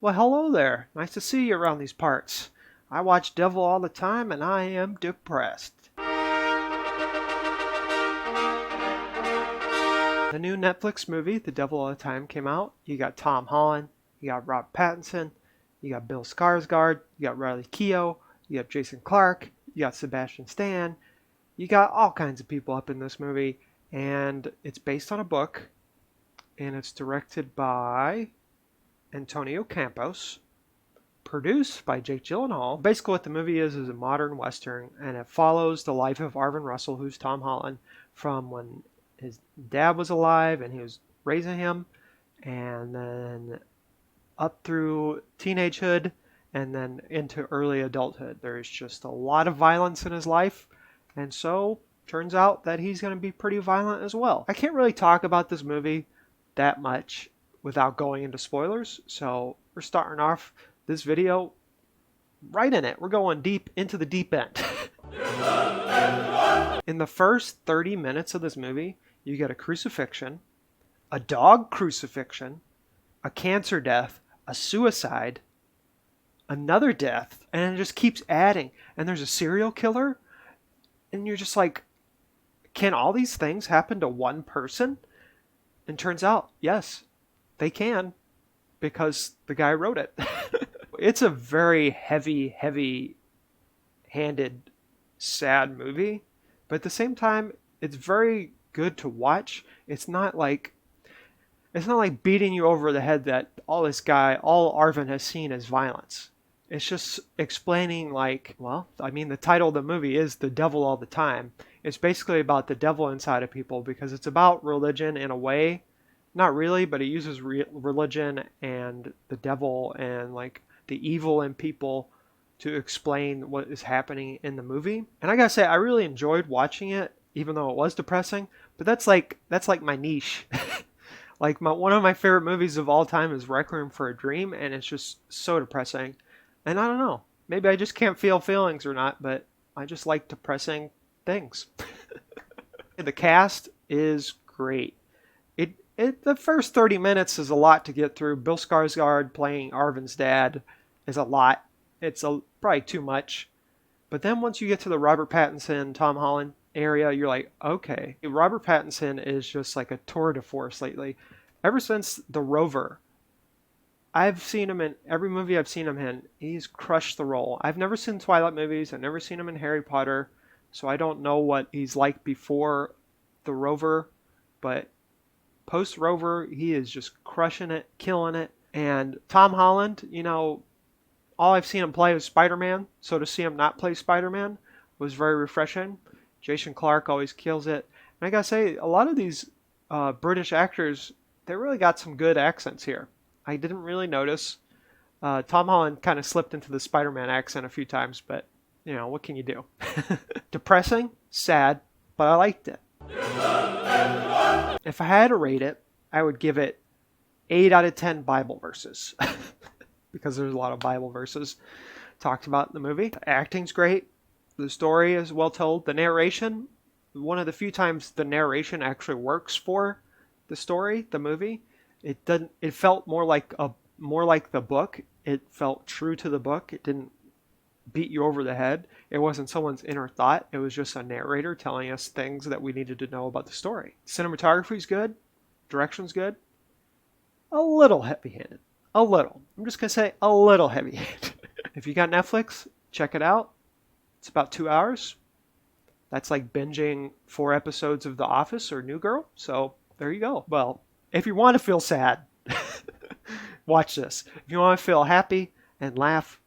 Well, hello there. Nice to see you around these parts. I watch Devil all the time and I am depressed. The new Netflix movie, The Devil All the Time, came out. You got Tom Holland, you got Rob Pattinson, you got Bill Skarsgård, you got Riley Keough, you got Jason Clarke, you got Sebastian Stan. You got all kinds of people up in this movie, and it's based on a book, and it's directed by Antonio Campos, produced by Jake Gyllenhaal. Basically, what the movie is a modern western, and it follows the life of Arvin Russell, who's Tom Holland, from when his dad was alive and he was raising him, and then up through teenagehood, and then into early adulthood. There's just a lot of violence in his life, and so turns out that he's going to be pretty violent as well. I can't really talk about this movie that much without going into spoilers, so we're starting off this video right in it. We're going deep into the deep end. In the first 30 minutes of this movie, you get a crucifixion, a dog crucifixion, a cancer death, a suicide, another death, and it just keeps adding. And there's a serial killer, and you're just like, can all these things happen to one person? And turns out, yes, they can, because the guy wrote it. It's a very heavy-handed, sad movie, but at the same time, it's very good to watch. It's not like beating you over the head that all Arvin has seen is violence. It's just explaining, like, well, I mean, the title of the movie is The Devil All the Time. It's basically about the devil inside of people because it's about religion in a way. Not really, but it uses religion and the devil and, like, the evil in people to explain what is happening in the movie. And I gotta say, I really enjoyed watching it, even though it was depressing. But that's like my niche. Like one of my favorite movies of all time is Requiem for a Dream, and it's just so depressing. And I don't know, maybe I just can't feel feelings or not, but I just like depressing things. The cast is great. The first 30 minutes is a lot to get through. Bill Skarsgård playing Arvin's dad is a lot. It's probably too much. But then once you get to the Robert Pattinson, Tom Holland area, you're like, okay. Robert Pattinson is just like a tour de force lately. Ever since The Rover, I've seen him in every movie I've seen him in. He's crushed the role. I've never seen Twilight movies. I've never seen him in Harry Potter. So I don't know what he's like before The Rover. But post Rover, he is just crushing it, killing it. And Tom Holland, all I've seen him play is Spider-Man, so to see him not play Spider-Man was very refreshing. Jason Clarke always kills it. And I gotta say, a lot of these British actors, they really got some good accents here. I didn't really notice. Tom Holland kind of slipped into the Spider-Man accent a few times, but, what can you do? Depressing, sad, but I liked it. If I had to rate it, I would give it 8 out of 10 Bible verses. Because there's a lot of Bible verses talked about in the movie. The acting's great. The story is well told. The narration, one of the few times the narration actually works for the story, the movie. It felt more like the book. It felt true to the book. It didn't beat you over the head. It wasn't someone's inner thought. It was just a narrator telling us things that we needed to know about the story. Cinematography's good. Direction's good. A little heavy-handed. A little. I'm just going to say a little heavy-handed. If you got Netflix, check it out. It's about 2 hours. That's like binging 4 episodes of The Office or New Girl. So there you go. Well, if you want to feel sad, watch this. If you want to feel happy and laugh,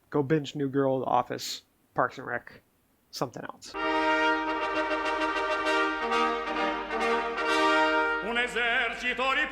go binge New Girl, The Office, Parks and Rec, something else. Un esercito di